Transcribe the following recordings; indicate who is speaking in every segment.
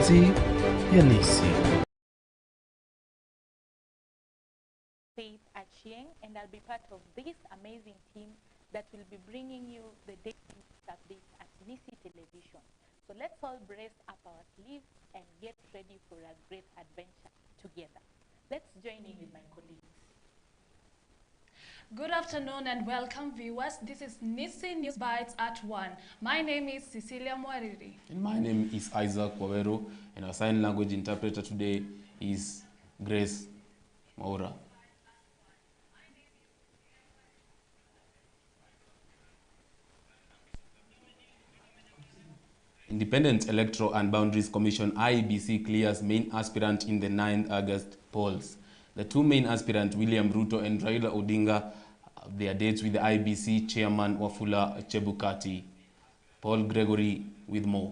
Speaker 1: Kazi ya Nisi.
Speaker 2: And I'll be part of this amazing team that will be bringing you the daily updates at Nisi Television. So let's all brace up our sleeves and get ready for a great adventure together. Let's join in with my colleagues.
Speaker 3: Good afternoon and welcome, viewers. This is Nisi News Bytes at 1. My name is Cecilia Mwariri.
Speaker 4: And my name is Isaac Wawero, and our sign language interpreter today is Grace Maura. Independent Electoral and Boundaries Commission IEBC clears main aspirant in the 9th August polls. The two main aspirants, William Ruto and Raila Odinga, have their dates with the IEBC chairman Wafula Chebukati. Paul Gregory with more.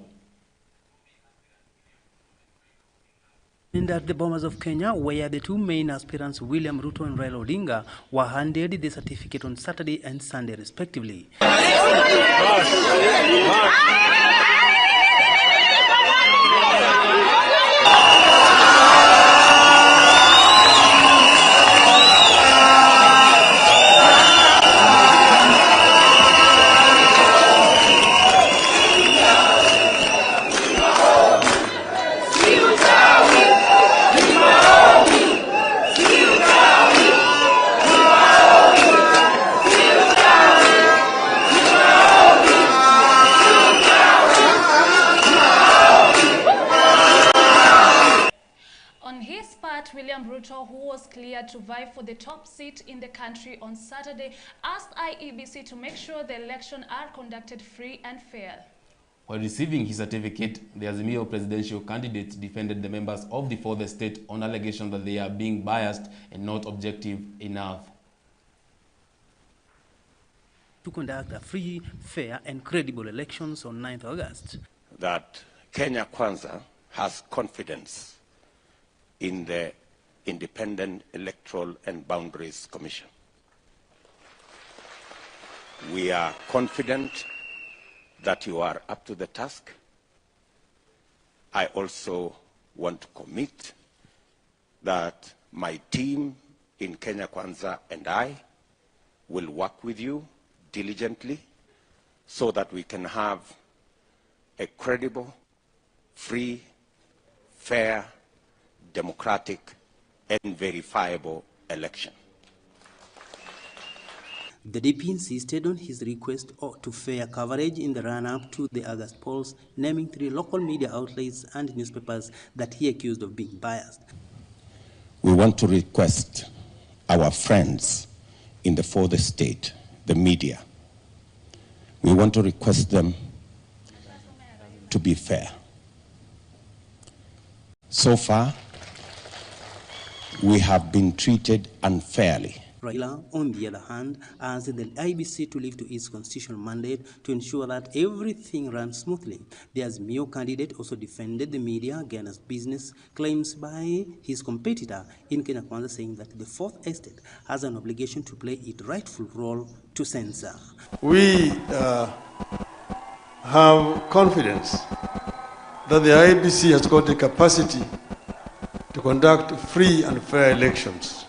Speaker 5: And at the Bomas of Kenya, where the two main aspirants, William Ruto and Raila Odinga, were handed the certificate on Saturday and Sunday respectively.
Speaker 3: William Ruto, who was cleared to vie for the top seat in the country on Saturday, asked IEBC to make sure the elections are conducted free and fair.
Speaker 4: While receiving his certificate, the Azimio presidential candidate defended the members of the fourth estate on allegation that they are being biased and not objective enough.
Speaker 5: To conduct a free, fair and credible elections on 9th August.
Speaker 6: That Kenya Kwanza has confidence in the Independent Electoral and Boundaries Commission. We are confident that you are up to the task. I also want to commit that my team in Kenya Kwanza and I will work with you diligently so that we can have a credible, free, fair, democratic and verifiable election.
Speaker 5: The DP insisted on his request to fair coverage in the run-up to the August polls, naming 3 local media outlets and newspapers that he accused of being biased.
Speaker 6: We want to request our friends in the fourth estate, the media, we want to request them to be fair. So far, we have been treated unfairly.
Speaker 5: Raila, on the other hand, asked the IEBC to live to its constitutional mandate to ensure that everything runs smoothly. The Azimio candidate also defended the media against business claims by his competitor in Kenya Kwanza, saying that the fourth estate has an obligation to play its rightful role to censor.
Speaker 7: We have confidence that the IEBC has got the capacity to conduct free and fair elections.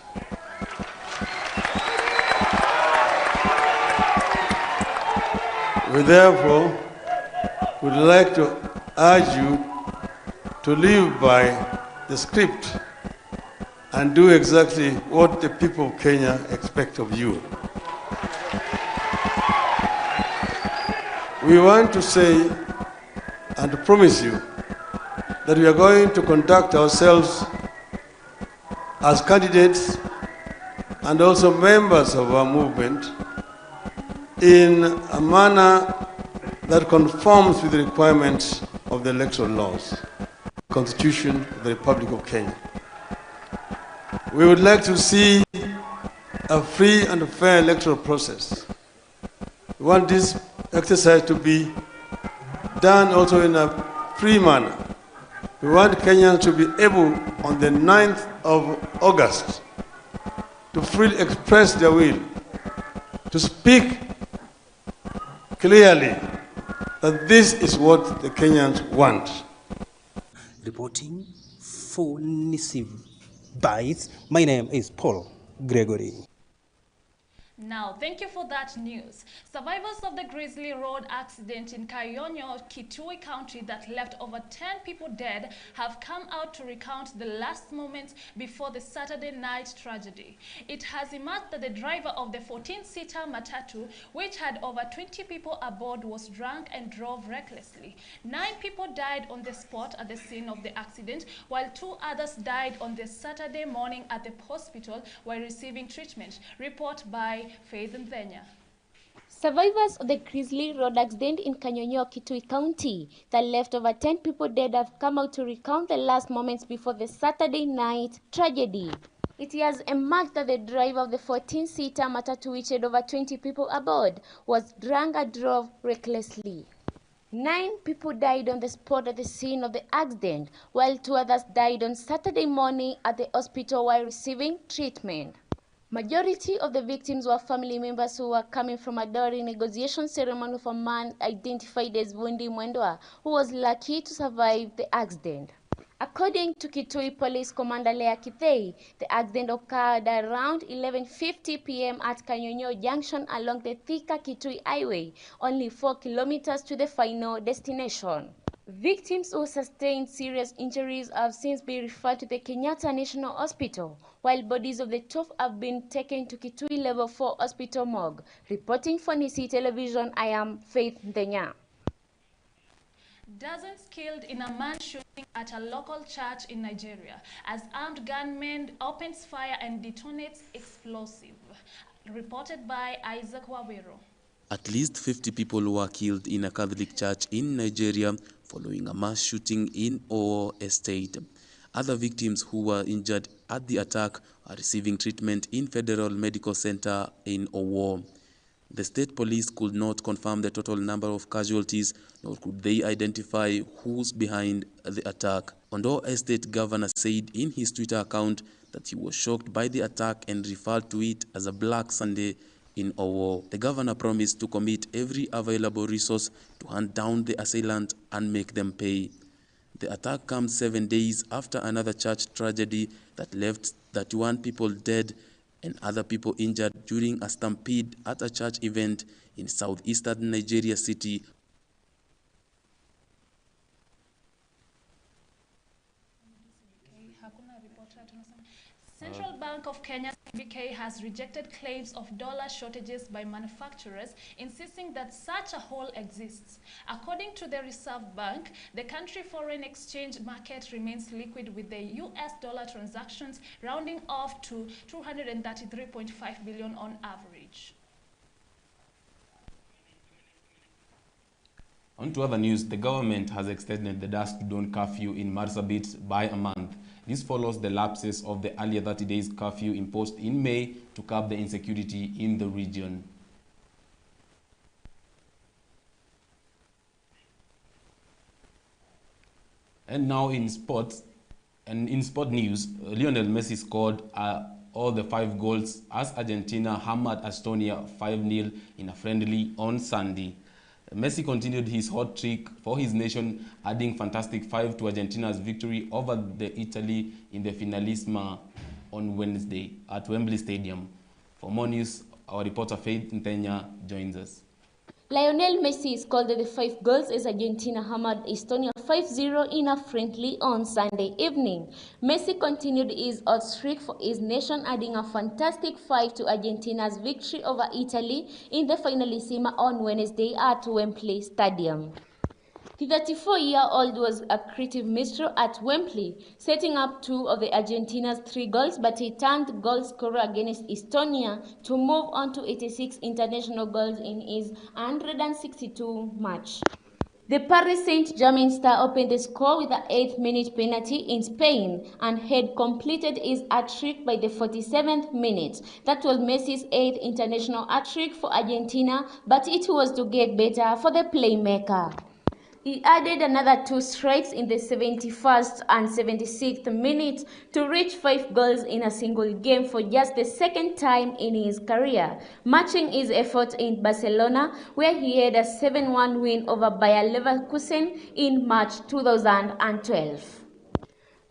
Speaker 7: We therefore would like to urge you to live by the script and do exactly what the people of Kenya expect of you. We want to say and to promise you that we are going to conduct ourselves as candidates and also members of our movement in a manner that conforms with the requirements of the electoral laws, Constitution of the Republic of Kenya. We would like to see a free and fair electoral process. We want this exercise to be done also in a free manner. We want Kenyans to be able, on the 9th of August, to freely express their will, to speak clearly that this is what the Kenyans want.
Speaker 5: Reporting for Nisiv Bytes, my name is Paul Gregory.
Speaker 3: Now, thank you for that news. Survivors of the Grizzly Road accident in Kayonyo, Kitui County that left over 10 people dead have come out to recount the last moments before the Saturday night tragedy. It has emerged that the driver of the 14-seater Matatu, which had over 20 people aboard, was drunk and drove recklessly. 9 people died on the spot at the scene of the accident, while 2 others died on the Saturday morning at the hospital while receiving treatment. Report by Faith Nthenya.
Speaker 8: Survivors of the Grizzly Road accident in Kanyonyo, Kitui County that left over 10 people dead have come out to recount the last moments before the Saturday night tragedy. It has emerged that the driver of the 14-seater Matatu, which had over 20 people aboard, was drunk and drove recklessly. 9 people died on the spot at the scene of the accident, while 2 others died on Saturday morning at the hospital while receiving treatment. Majority of the victims were family members who were coming from a dowry negotiation ceremony of a man identified as Vundi Mwendwa, who was lucky to survive the accident. According to Kitui Police Commander Lea Kithei, the accident occurred around 11:50 p.m. at Kanyonyo Junction along the Thika Kitui Highway, only 4 kilometers to the final destination. Victims who sustained serious injuries have since been referred to the Kenyatta National Hospital, while bodies of the 12 have been taken to Kitui Level 4 Hospital Morgue. Reporting for Nisi Television, I am Faith Nthenya.
Speaker 3: Dozens killed in a mass shooting at a local church in Nigeria as armed gunmen opens fire and detonates explosive. Reported by Isaac Wawero.
Speaker 4: At least 50 people were killed in a Catholic church in Nigeria following a mass shooting in Owo Estate. Other victims who were injured at the attack are receiving treatment in Federal Medical Center in Owo. The state police could not confirm the total number of casualties, nor could they identify who's behind the attack. Ondo Estate Governor said in his Twitter account that he was shocked by the attack and referred to it as a Black Sunday in Owo. The governor promised to commit every available resource to hunt down the assailant and make them pay. The attack comes 7 days after another church tragedy that left 31 people dead and other people injured during a stampede at a church event in southeastern Nigeria city.
Speaker 3: Central Bank of Kenya CBK has rejected claims of dollar shortages by manufacturers, insisting that such a hole exists. According to the Reserve Bank, the country foreign exchange market remains liquid, with the US dollar transactions rounding off to 233.5 billion on average.
Speaker 4: On to other news, the government has extended the dusk dawn curfew in Marsabit by a month. This follows the lapses of the earlier 30 days curfew imposed in May to curb the insecurity in the region. And now in sports, and in sport news, Lionel Messi scored all the 5 goals as Argentina hammered Estonia 5-0 in a friendly on Sunday. Messi continued his hot streak for his nation, adding fantastic 5 to Argentina's victory over the Italy in the Finalissima on Wednesday at Wembley Stadium. For more news, our reporter Faith Nthenya joins us.
Speaker 8: Lionel Messi scored the 5 goals as Argentina hammered Estonia 5-0 in a friendly on Sunday evening. Messi continued his hot streak for his nation, adding a fantastic 5 to Argentina's victory over Italy in the Finalissima on Wednesday at Wembley Stadium. The 34-year-old was a creative maestro at Wembley, setting up 2 of the Argentina's 3 goals, but he turned goal scorer against Estonia to move on to 86 international goals in his 162 match. The Paris Saint-Germain star opened the score with an 8th-minute penalty in Spain and had completed his hat-trick by the 47th minute. That was Messi's 8th international hat-trick for Argentina, but it was to get better for the playmaker. He added another 2 strikes in the 71st and 76th minute to reach 5 goals in a single game for just the 2nd time in his career, matching his effort in Barcelona, where he had a 7-1 win over Bayer Leverkusen in March 2012.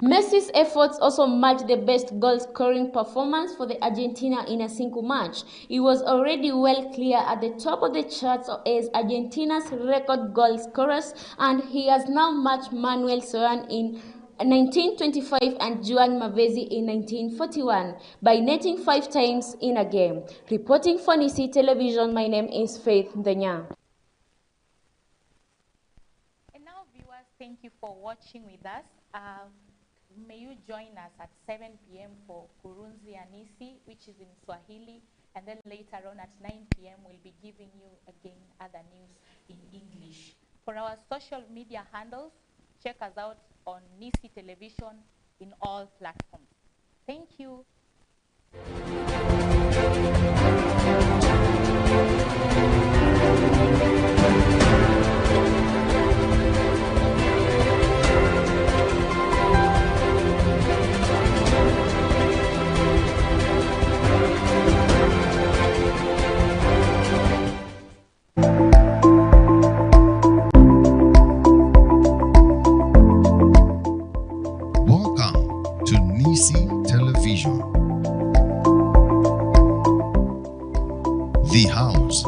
Speaker 8: Messi's efforts also matched the best goal-scoring performance for the Argentina in a single match. He was already well clear at the top of the charts as Argentina's record goal scorers, and he has now matched Manuel Soran in 1925 and Juan Mavesi in 1941 by netting 5 times in a game. Reporting for Nisi Television, my name is Faith Ndenya.
Speaker 2: And now, viewers, thank you for watching with us. May you join us at 7 p.m. for Kurunzi Anisi, which is in Swahili, and then later on at 9 p.m. we'll be giving you again other news in English. For our social media handles, check us out on Nisi Television in all platforms. Thank you.
Speaker 9: Welcome to Nisi Television, the house